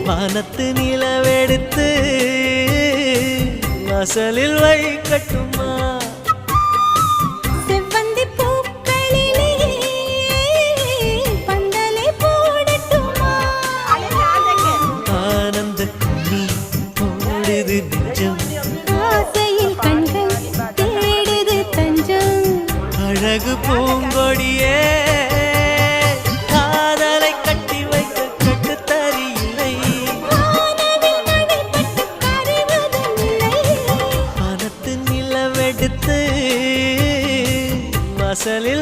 வானத்து நிலவெடுத்து வாசலில் வைக்கட்டுமா? செவ்வந்தி பூக்களிலே பந்தலை போடட்டுமா? ஆனந்த நீ ஓடுது நெஞ்சம், ஆசையில் கண்கள் தேடுது தஞ்சம். அழகு பூங்கொடியே காதலை கட்டி வைக்க கட்டுத்தறியில்லை. வானவில் மழைப்பட்டு கரைவதுமில்லை. வானத்து நிலவெடுத்து வாசலில்